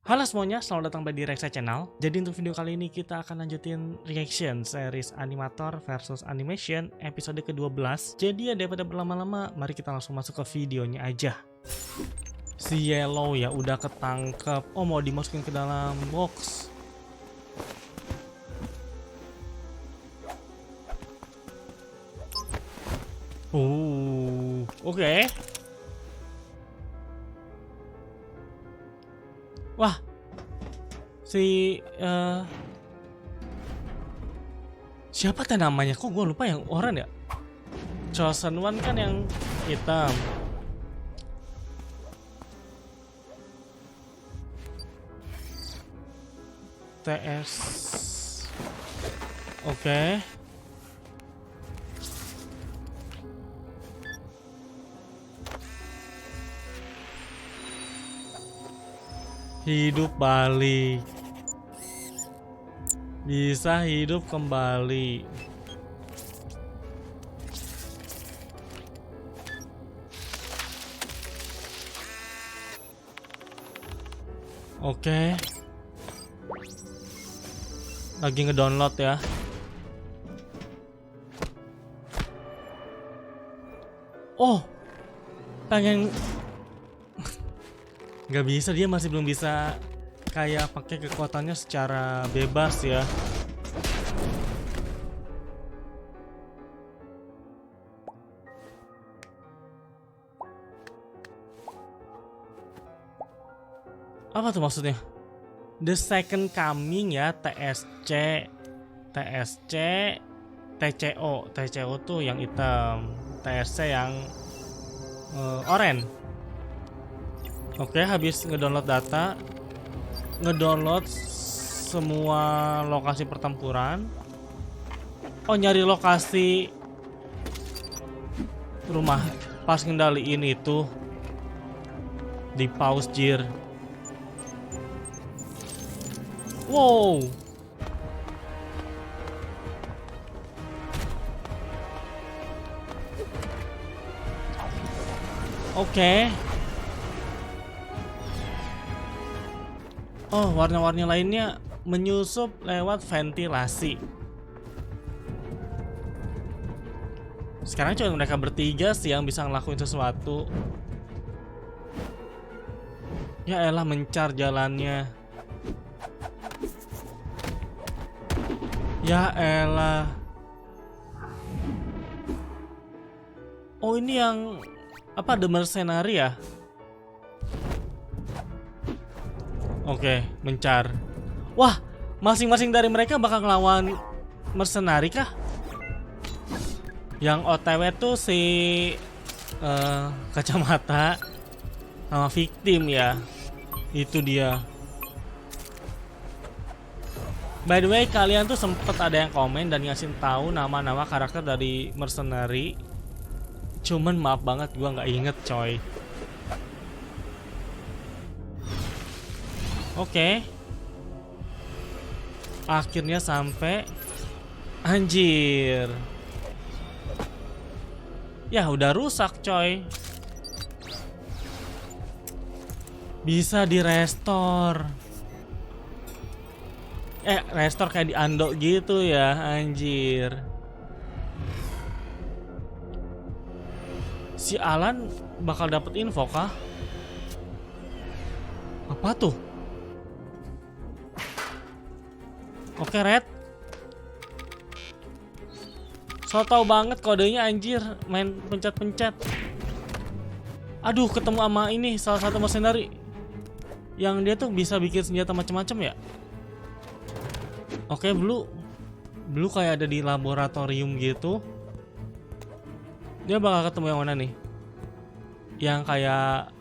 Halo semuanya, selamat datang di Reksa Channel. Jadi untuk video kali ini kita akan lanjutin reaction series animator versus animation episode ke-12. Jadi ya daripada berlama-lama, mari kita langsung masuk ke videonya aja. Si Yellow ya udah ketangkep. Oh, mau dimasukin ke dalam box. Oke. Wah, si siapa teh namanya? Kok gue lupa yang oranye ya? Chosen One kan yang hitam. TS. Oke. Hidup balik. Bisa hidup kembali. Oke. Lagi ngedownload ya. Oh, pengen nggak bisa, dia masih belum bisa kayak pakai kekuatannya secara bebas ya. Apa tuh maksudnya? The Second Coming ya, TSC, TCO tuh yang hitam, TSC yang oranye. Oke, habis ngedownload data, ngedownload semua lokasi pertempuran. Oh, nyari lokasi rumah pas ngendaliin itu di pause jir. Wow. Oke. Oh, warna-warni lainnya menyusup lewat ventilasi. Sekarang cuma mereka bertiga sih yang bisa ngelakuin sesuatu. Ya elah, mencar jalannya. Ya elah. Oh, ini yang apa, The Mercenary ya? Oke, mencar. Wah, masing-masing dari mereka bakal ngelawan mercenary kah? Yang OTW tuh si kacamata sama victim ya. Itu dia. By the way, kalian tuh sempet ada yang komen dan ngasih tahu nama-nama karakter dari mercenary. Cuman maaf banget, gua nggak inget coy. Oke. Akhirnya sampai. Anjir. Ya udah rusak coy. Bisa di restore. Restore kayak di Ando gitu ya, anjir. Si Alan bakal dapet info kah? Apa tuh? Oke, Red. So tau banget kodenya anjir, main pencet-pencet. Aduh, ketemu sama ini salah satu mercenary. Yang dia tuh bisa bikin senjata macam-macam ya. Oke, Blue kayak ada di laboratorium gitu. Dia bakal ketemu yang mana nih? Yang kayak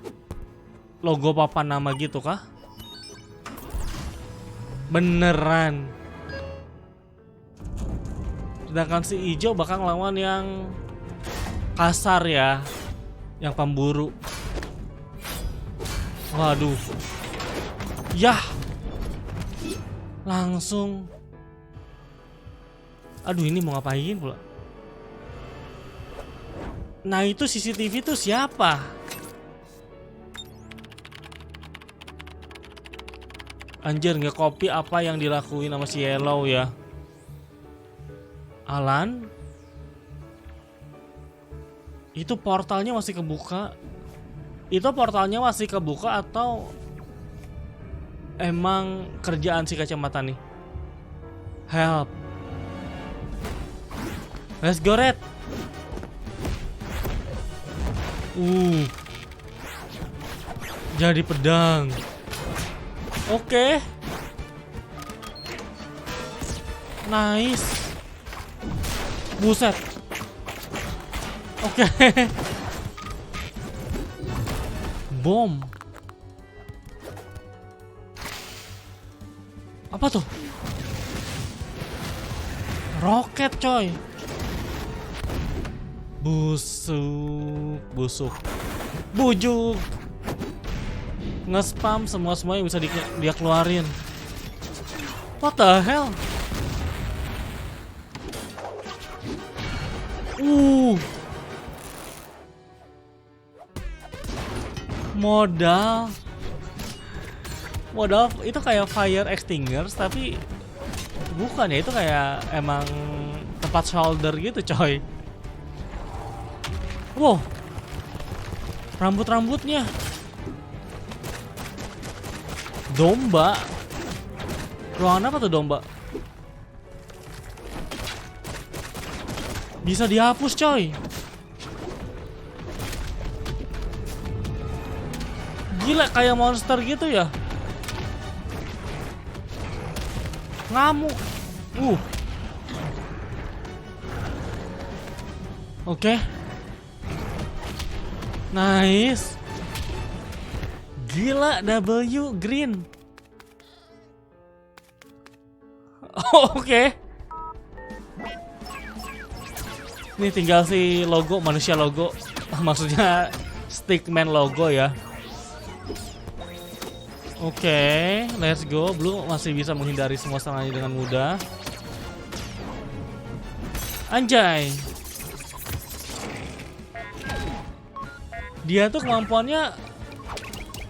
logo papan nama gitu kah? Beneran. Sedangkan si hijau bakal ngelawan yang kasar ya, yang pemburu. Waduh. Yah. Langsung. Aduh, ini mau ngapain pula? Nah, itu CCTV tuh siapa? Anjir, nggak copy apa yang dilakuin sama si Yellow ya. Alan, itu portalnya masih kebuka. Itu portalnya masih kebuka atau emang kerjaan si kacamata nih? Help. Let's go, Red. Jadi pedang. Oke. Nice. Buset. Oke. Bom. Apa tuh? Roket, coy. Busuk. Bujuk. Nge-spam semua yang bisa dia keluarin. What the hell? Modal itu kayak fire extinguishers tapi bukan ya, itu kayak emang tempat shoulder gitu, coy. Wow, rambutnya domba. Ruangan apa tuh domba? Bisa dihapus, coy. Gila, kayak monster gitu ya. Ngamuk. Oke. Nice. Gila, W green. Oke. Ini tinggal si logo, manusia logo. Maksudnya stickman logo ya. Oke, let's go. Blue masih bisa menghindari semua serangannya dengan mudah. Anjay. Dia tuh kemampuannya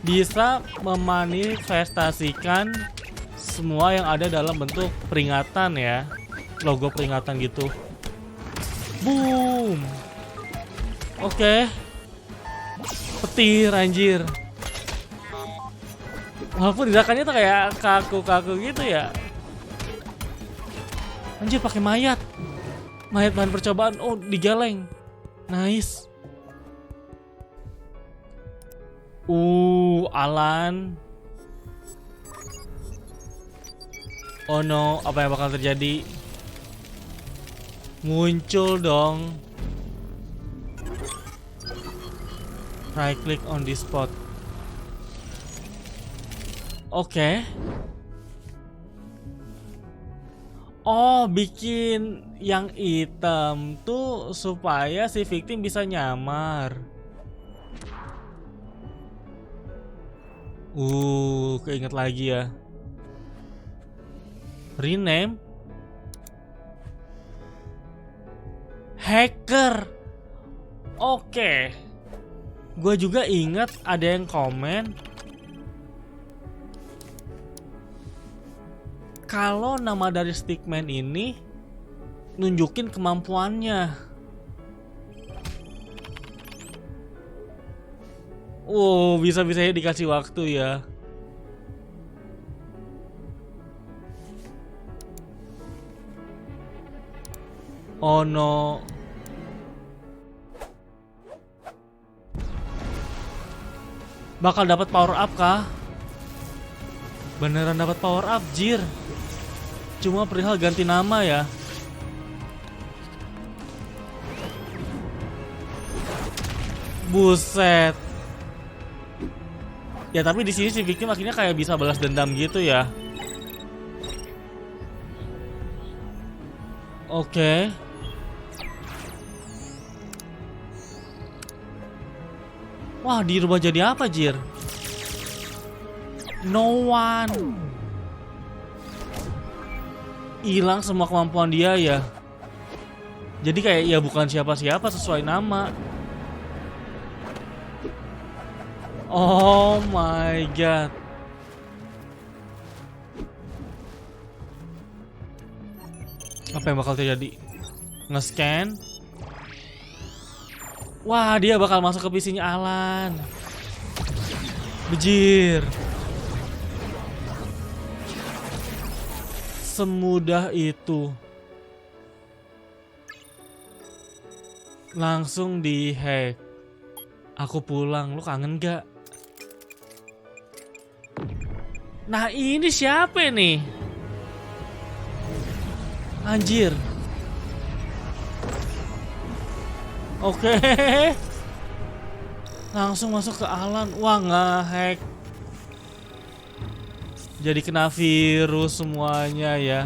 bisa memanifestasikan semua yang ada dalam bentuk peringatan ya. Logo peringatan gitu. Boom. Oke. Petir, anjir. Walaupun gerakannya tuh kayak kaku-kaku gitu ya. Anjir, pakai mayat. Mayat bahan percobaan. Oh, digeleng. Nice. Alan. Oh no, apa yang bakal terjadi? Muncul dong. Right click on this spot. Oke. Oh, bikin yang hitam tuh supaya si victim bisa nyamar. Keinget lagi ya. Rename hacker. Oke. Gue juga ingat ada yang komen kalau nama dari stickman ini nunjukin kemampuannya. Bisa-bisanya dikasih waktu ya. Oh no. Bakal dapat power up kah? Beneran dapat power up, jir. Cuma perihal ganti nama ya. Buset. Ya tapi di sini si victim akhirnya kayak bisa balas dendam gitu ya. Oke. Wah, dirubah jadi apa, jir? No one. Hilang semua kemampuan dia ya. Jadi kayak ya bukan siapa-siapa sesuai nama. Oh my god. Apa yang bakal terjadi? Nge-scan. Wah, dia bakal masuk ke PC-nya Alan. Bejir. Semudah itu. Langsung di-hack. Aku pulang, lu kangen gak? Nah ini siapa nih? Anjir. Oke. Langsung masuk ke Alan. Wah, nge-hack. Jadi kena virus semuanya ya.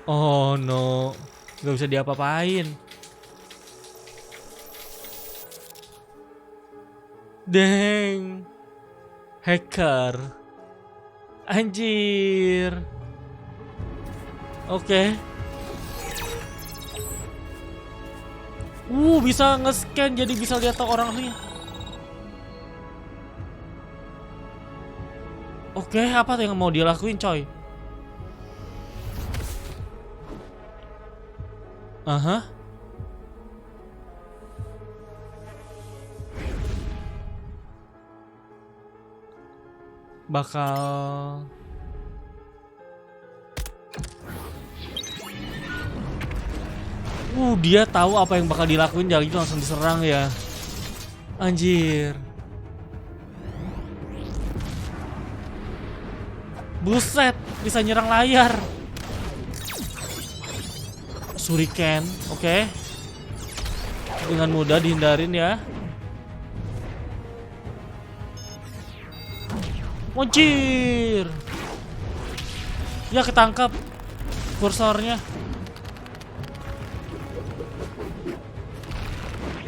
Oh no. Gak bisa diapa-apain. Deng. Hacker. Anjir. Oke. Bisa nge-scan jadi bisa lihat orang aslinya. Oke, apa yang mau dia lakuin, coy? Aha. Bakal dia tahu apa yang bakal dilakuin, jadi itu langsung diserang ya. Anjir. Buset, bisa nyerang layar. Shuriken, oke. Dengan mudah dihindarin ya. Anjir. Ya ketangkap kursornya.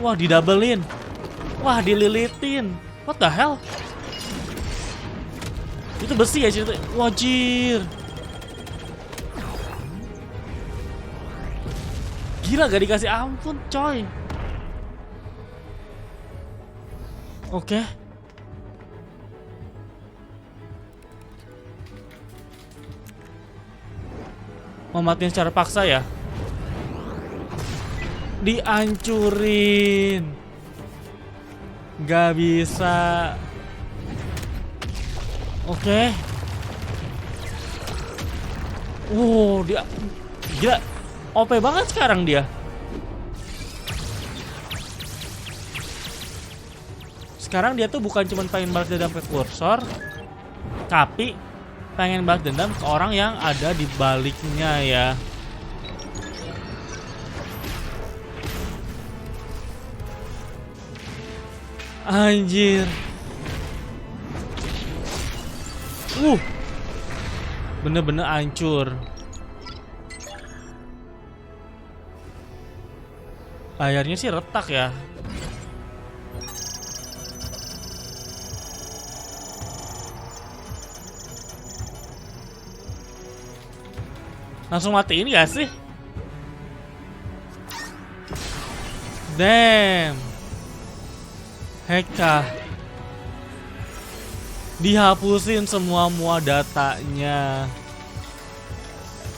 Wah, didabelin. Wah, dililitin. What the hell? Itu besi ya cerita. Wajir. Gila, gak dikasih ampun, coy. Oke. Mematiin secara paksa ya. Dihancurin. Gak bisa. Oke. Dia gila. OP banget sekarang dia. Sekarang dia tuh bukan cuma pengen balas dendam ke kursor, tapi pengen balas dendam ke orang yang ada di baliknya ya. Anjir. Bener-bener hancur. Layarnya sih retak ya. Langsung matiin gak sih? Damn. Heka. Dihapusin semua datanya.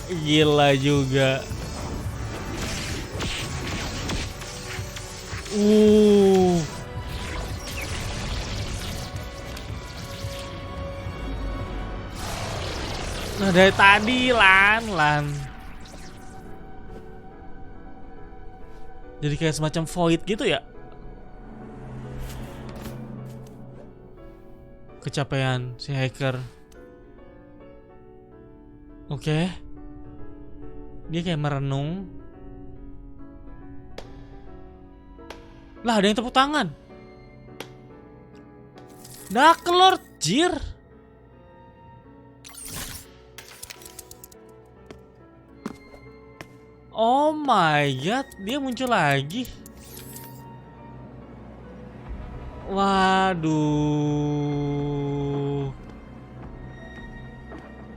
Gila juga. Nah dari tadi Lan. Jadi kayak semacam void gitu ya. Kecapean si hacker. Oke. Dia kayak merenung. Lah ada yang tepuk tangan. Dark Lord, jir. Oh my god, dia muncul lagi. Waduh.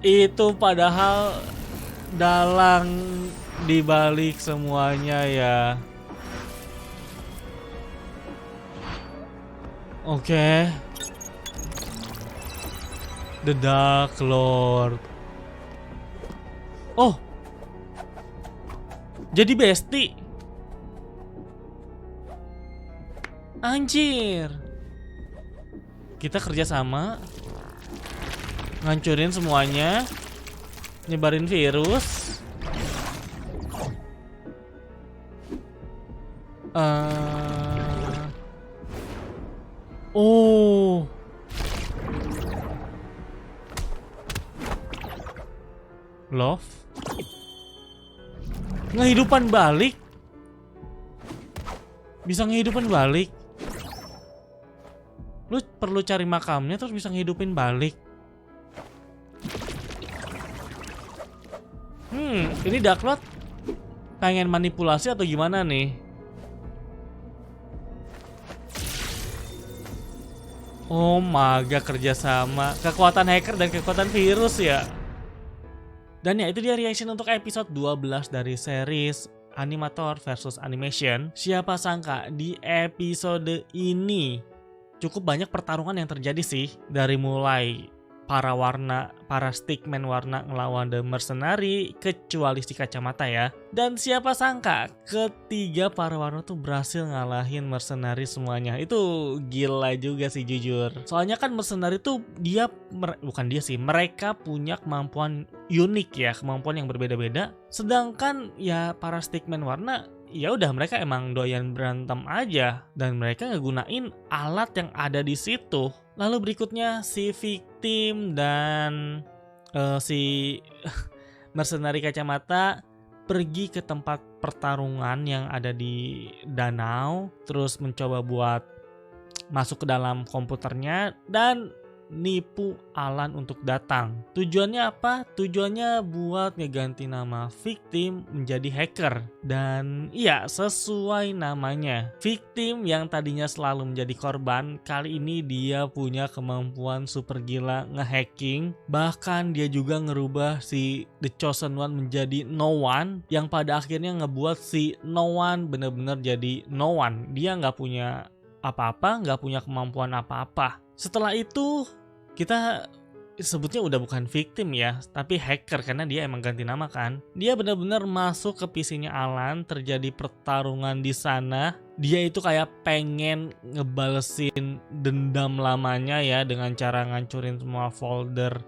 Itu padahal dalang dibalik semuanya ya. Oke. The Dark Lord. Oh, jadi bestie. Anjir. Kita kerjasama, ngancurin semuanya, nyebarin virus. Oh, love, ngehidupan balik, bisa ngehidupan balik. Lu perlu cari makamnya terus bisa ngehidupin balik. Ini Dark Lord pengen manipulasi atau gimana nih? Oh maga kerjasama, kekuatan hacker dan kekuatan virus ya. Dan ya itu dia reaction untuk episode 12 dari series Animator versus Animation. Siapa sangka di episode ini cukup banyak pertarungan yang terjadi sih. Dari mulai para stickman warna ngelawan The Mercenary, kecuali si kacamata ya. Dan siapa sangka ketiga para warna tuh berhasil ngalahin Mercenary semuanya. Itu gila juga sih jujur. Soalnya kan Mercenary tuh mereka punya kemampuan unik ya, kemampuan yang berbeda-beda. Sedangkan ya para stickman warna ya udah mereka emang doyan berantem aja dan mereka ngegunain alat yang ada di situ. Lalu berikutnya si Victim dan si Mercenary kacamata pergi ke tempat pertarungan yang ada di danau, terus mencoba buat masuk ke dalam komputernya dan nipu Alan untuk datang. Tujuannya apa? Tujuannya buat ngeganti nama Victim menjadi hacker. Dan iya, sesuai namanya, Victim yang tadinya selalu menjadi korban, kali ini dia punya kemampuan super gila ngehacking. Bahkan dia juga ngerubah si The Chosen One menjadi No One, yang pada akhirnya ngebuat si No One bener-bener jadi No One. Dia nggak punya apa-apa, nggak punya kemampuan apa-apa. Setelah itu kita sebutnya udah bukan victim ya, tapi hacker karena dia emang ganti nama kan. Dia benar-benar masuk ke PC-nya Alan, terjadi pertarungan di sana. Dia itu kayak pengen ngebalesin dendam lamanya ya dengan cara ngancurin semua folder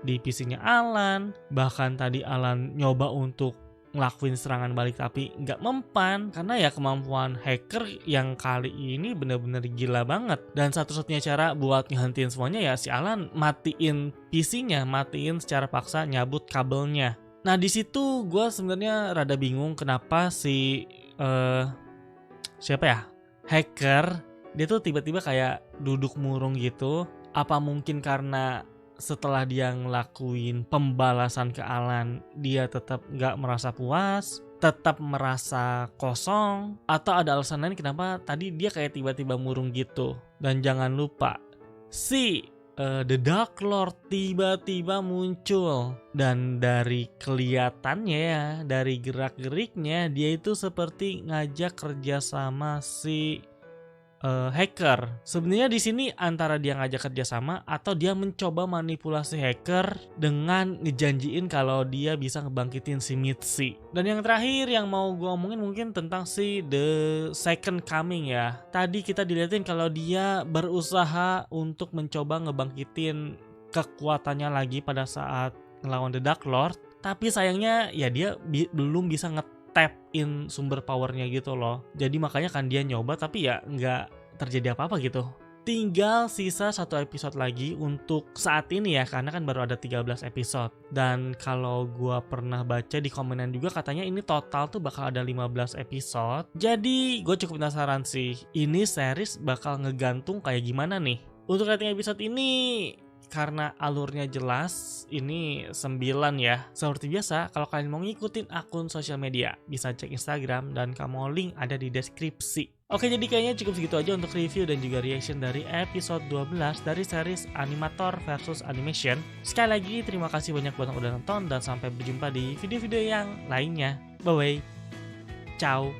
di PC-nya Alan. Bahkan tadi Alan nyoba untuk ngelakuin serangan balik tapi nggak mempan karena ya kemampuan hacker yang kali ini bener-bener gila banget. Dan satu-satunya cara buat ngehentiin semuanya ya si Alan matiin PC-nya, matiin secara paksa, nyabut kabelnya. Nah di situ gue sebenarnya rada bingung kenapa si hacker dia tuh tiba-tiba kayak duduk murung gitu. Apa mungkin karena setelah dia ngelakuin pembalasan ke Alan, dia tetap gak merasa puas, tetap merasa kosong, atau ada alasan lain kenapa tadi dia kayak tiba-tiba murung gitu. Dan jangan lupa, si The Dark Lord tiba-tiba muncul. Dan dari kelihatannya ya, dari gerak-geriknya, dia itu seperti ngajak kerjasama si hacker. Sebenarnya di sini antara dia ngajak kerjasama atau dia mencoba manipulasi hacker dengan ngejanjiin kalau dia bisa ngebangkitin si Mitzi. Dan yang terakhir yang mau gue omongin mungkin tentang si The Second Coming ya. Tadi kita dilihatin kalau dia berusaha untuk mencoba ngebangkitin kekuatannya lagi pada saat ngelawan The Dark Lord. Tapi sayangnya ya dia belum bisa tap in sumber powernya gitu loh. Jadi makanya kan dia nyoba tapi ya nggak terjadi apa-apa gitu. Tinggal sisa 1 episode lagi untuk saat ini ya, karena kan baru ada 13 episode. Dan kalau gua pernah baca di komenan juga katanya ini total tuh bakal ada 15 episode. Jadi gue cukup penasaran sih, ini series bakal ngegantung kayak gimana nih. Untuk rating episode ini karena alurnya jelas, ini 9 ya. Seperti biasa, kalau kalian mau ngikutin akun sosial media, bisa cek Instagram dan kamu link ada di deskripsi. Oke, jadi kayaknya cukup segitu aja untuk review dan juga reaction dari episode 12 dari series Animator versus Animation. Sekali lagi, terima kasih banyak buat yang udah nonton dan sampai berjumpa di video-video yang lainnya. Bye-bye. Ciao.